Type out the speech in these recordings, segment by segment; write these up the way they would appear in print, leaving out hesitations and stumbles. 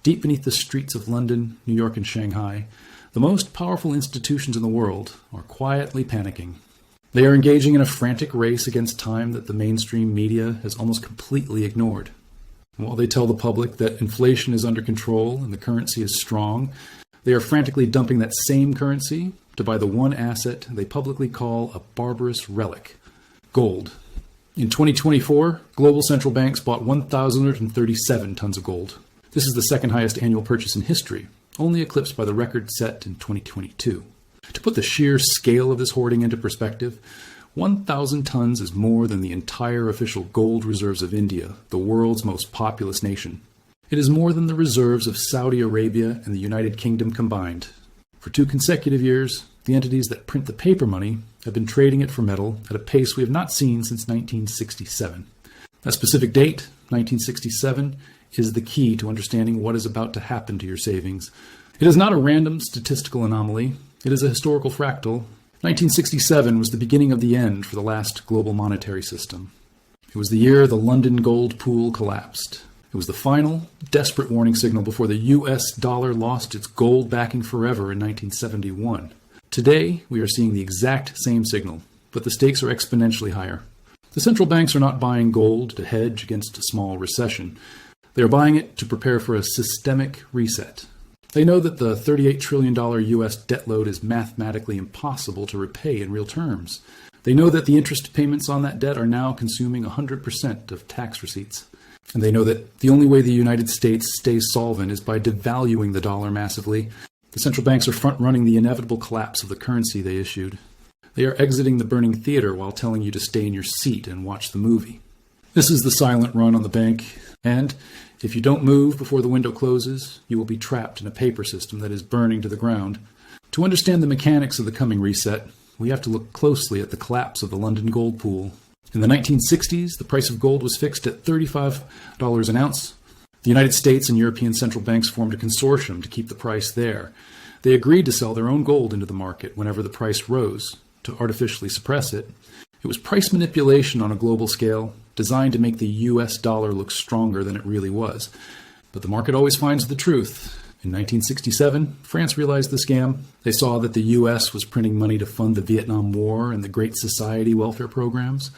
deep beneath the streets of London, New York, and Shanghai, the most powerful institutions in the world are quietly panicking. They are engaging in a frantic race against time that the mainstream media has almost completely ignored. While they tell the public that inflation is under control and the currency is strong, they are frantically dumping that same currency to buy the one asset they publicly call a barbarous relic: gold. In 2024, global central banks bought 1,037 tons of gold. This is the second highest annual purchase in history, only eclipsed by the record set in 2022. To put the sheer scale of this hoarding into perspective, 1,000 tons is more than the entire official gold reserves of India, the world's most populous nation. It is more than the reserves of Saudi Arabia and the United Kingdom combined. For 2 consecutive years, the entities that print the paper money have been trading it for metal at a pace we have not seen since 1967. That specific date, 1967, is the key to understanding what is about to happen to your savings. It is not a random statistical anomaly. It is a historical fractal. 1967 was the beginning of the end for the last global monetary system. It was the year the London gold pool collapsed. It was the final, desperate warning signal before the US dollar lost its gold backing forever in 1971. Today, we are seeing the exact same signal, but the stakes are exponentially higher. The central banks are not buying gold to hedge against a small recession. They are buying it to prepare for a systemic reset. They know that the $38 trillion US debt load is mathematically impossible to repay in real terms. They know that the interest payments on that debt are now consuming 100% of tax receipts. And they know that the only way the United States stays solvent is by devaluing the dollar massively. The central banks are front-running the inevitable collapse of the currency they issued. They are exiting the burning theater while telling you to stay in your seat and watch the movie. This is the silent run on the bank, and if you don't move before the window closes, you will be trapped in a paper system that is burning to the ground. To understand the mechanics of the coming reset, we have to look closely at the collapse of the London gold pool. In the 1960s, the price of gold was fixed at $35 an ounce. The United States and European central banks formed a consortium to keep the price there. They agreed to sell their own gold into the market whenever the price rose, to artificially suppress it. It was price manipulation on a global scale, designed to make the US dollar look stronger than it really was. But the market always finds the truth. In 1967, France realized the scam. They saw that the US was printing money to fund the Vietnam War and the Great Society welfare programs.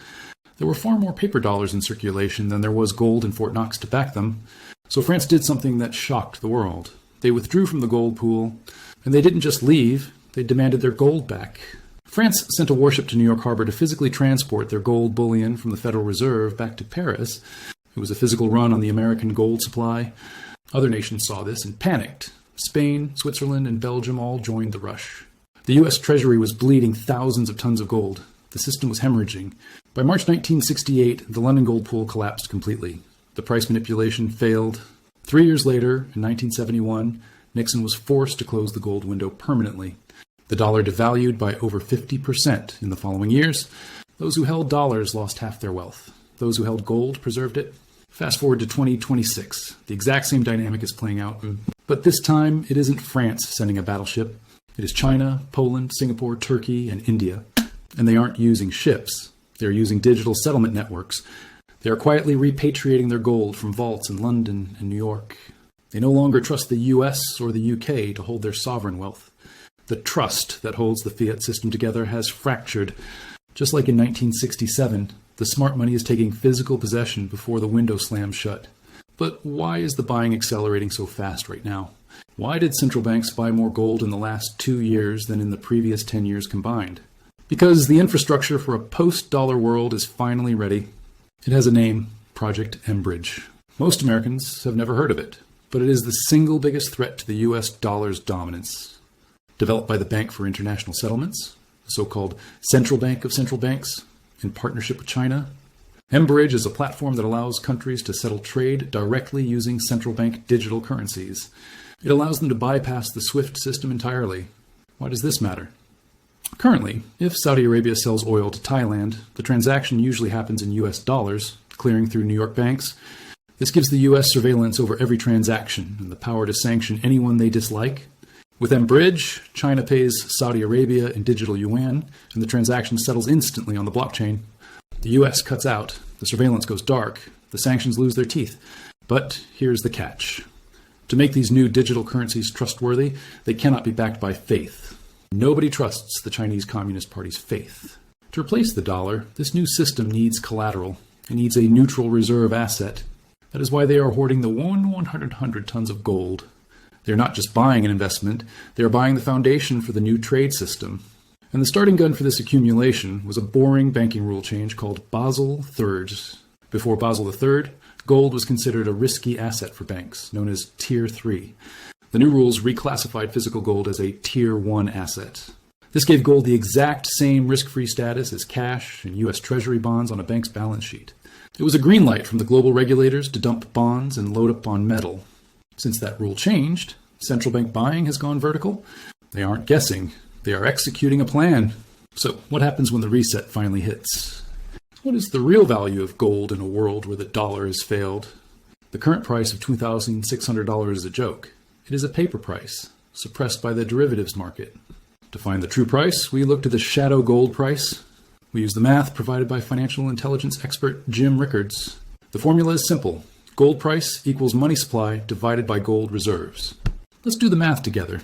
There were far more paper dollars in circulation than there was gold in Fort Knox to back them. So France did something that shocked the world. They withdrew from the gold pool, and they didn't just leave, they demanded their gold back. France sent a warship to New York Harbor to physically transport their gold bullion from the Federal Reserve back to Paris. It was a physical run on the American gold supply. Other nations saw this and panicked. Spain, Switzerland, and Belgium all joined the rush. The US Treasury was bleeding thousands of tons of gold. The system was hemorrhaging. By March 1968, the London gold pool collapsed completely. The price manipulation failed. 3 years later, in 1971, Nixon was forced to close the gold window permanently. The dollar devalued by over 50% in the following years. Those who held dollars lost half their wealth. Those who held gold preserved it. Fast forward to 2026. The exact same dynamic is playing out. But this time, it isn't France sending a battleship. It is China, Poland, Singapore, Turkey, and India. And they aren't using ships. They're using digital settlement networks. They are quietly repatriating their gold from vaults in London and New York. They no longer trust the US or the UK to hold their sovereign wealth. The trust that holds the fiat system together has fractured. Just like in 1967, the smart money is taking physical possession before the window slams shut. But why is the buying accelerating so fast right now? Why did central banks buy more gold in the last 2 years than in the previous 10 years combined? Because the infrastructure for a post-dollar world is finally ready. It has a name, Project mBridge. Most Americans have never heard of it, but it is the single biggest threat to the US dollar's dominance. Developed by the Bank for International Settlements, the so-called central bank of central banks, in partnership with China, mBridge is a platform that allows countries to settle trade directly using central bank digital currencies. It allows them to bypass the SWIFT system entirely. Why does this matter? Currently, if Saudi Arabia sells oil to Thailand, the transaction usually happens in US dollars, clearing through New York banks. This gives the US surveillance over every transaction and the power to sanction anyone they dislike. With mBridge, China pays Saudi Arabia in digital yuan, and the transaction settles instantly on the blockchain. The US cuts out, the surveillance goes dark, the sanctions lose their teeth. But here's the catch. To make these new digital currencies trustworthy, they cannot be backed by faith. Nobody trusts the Chinese Communist Party's faith. To replace the dollar, this new system needs collateral. It needs a neutral reserve asset. That is why they are hoarding the 100 tons of gold. They are not just buying an investment, they are buying the foundation for the new trade system. And the starting gun for this accumulation was a boring banking rule change called Basel III. Before Basel III, gold was considered a risky asset for banks, known as Tier 3. The new rules reclassified physical gold as a Tier 1 asset. This gave gold the exact same risk-free status as cash and US Treasury Bonds on a bank's balance sheet. It was a green light from the global regulators to dump bonds and load up on metal. Since that rule changed, central bank buying has gone vertical. They aren't guessing. They are executing a plan. So what happens when the reset finally hits? What is the real value of gold in a world where the dollar has failed? The current price of $2,600 is a joke. It is a paper price, suppressed by the derivatives market. To find the true price, we look to the shadow gold price. We use the math provided by financial intelligence expert Jim Rickards. The formula is simple. Gold price equals money supply divided by gold reserves. Let's do the math together.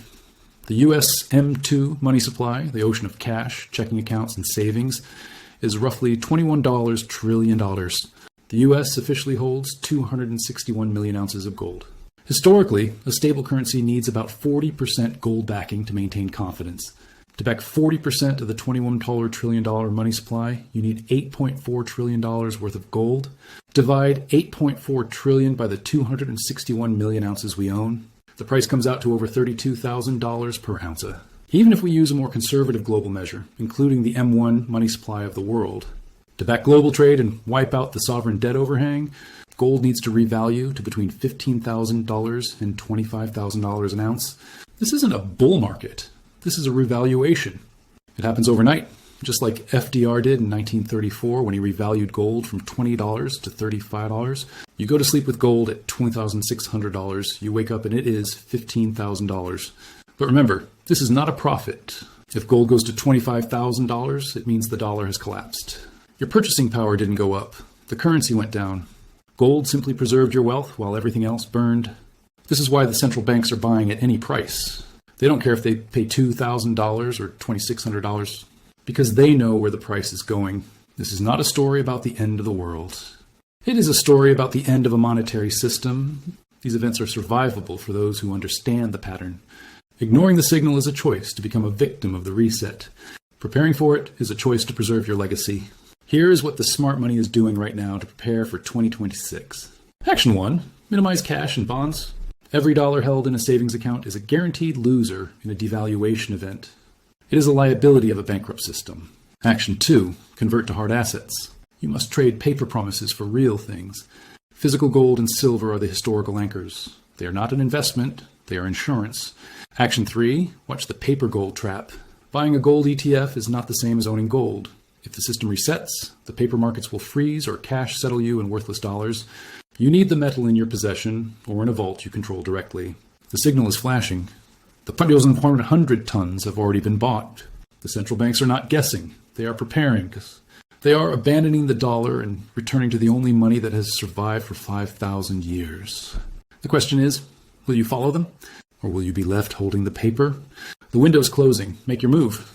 The US M2 money supply, the ocean of cash, checking accounts, and savings, is roughly $21 trillion. The US officially holds 261 million ounces of gold. Historically, a stable currency needs about 40% gold backing to maintain confidence. To back 40% of the $21 trillion money supply, you need $8.4 trillion worth of gold. Divide 8.4 trillion by the 261 million ounces we own. The price comes out to over $32,000 per ounce. Even if we use a more conservative global measure, including the M1 money supply of the world, to back global trade and wipe out the sovereign debt overhang, gold needs to revalue to between $15,000 and $25,000 an ounce. This isn't a bull market. This is a revaluation. It happens overnight, just like FDR did in 1934 when he revalued gold from $20 to $35. You go to sleep with gold at $20,600. You wake up and it is $15,000. But remember, this is not a profit. If gold goes to $25,000, it means the dollar has collapsed. Your purchasing power didn't go up. The currency went down. Gold simply preserved your wealth while everything else burned. This is why the central banks are buying at any price. They don't care if they pay $2,000 or $2,600 because they know where the price is going. This is not a story about the end of the world. It is a story about the end of a monetary system. These events are survivable for those who understand the pattern. Ignoring the signal is a choice to become a victim of the reset. Preparing for it is a choice to preserve your legacy. Here is what the smart money is doing right now to prepare for 2026. Action 1. Minimize cash and bonds. Every dollar held in a savings account is a guaranteed loser in a devaluation event. It is a liability of a bankrupt system. Action 2. Convert to hard assets. You must trade paper promises for real things. Physical gold and silver are the historical anchors. They are not an investment, they are insurance. Action 3. Watch the paper gold trap. Buying a gold ETF is not the same as owning gold. If the system resets, the paper markets will freeze or cash settle you in worthless dollars. You need the metal in your possession or in a vault you control directly. The signal is flashing. The 100 tons have already been bought. The central banks are not guessing. They are preparing. They are abandoning the dollar and returning to the only money that has survived for 5,000 years. The question is, will you follow them? Or will you be left holding the paper? The window is closing. Make your move.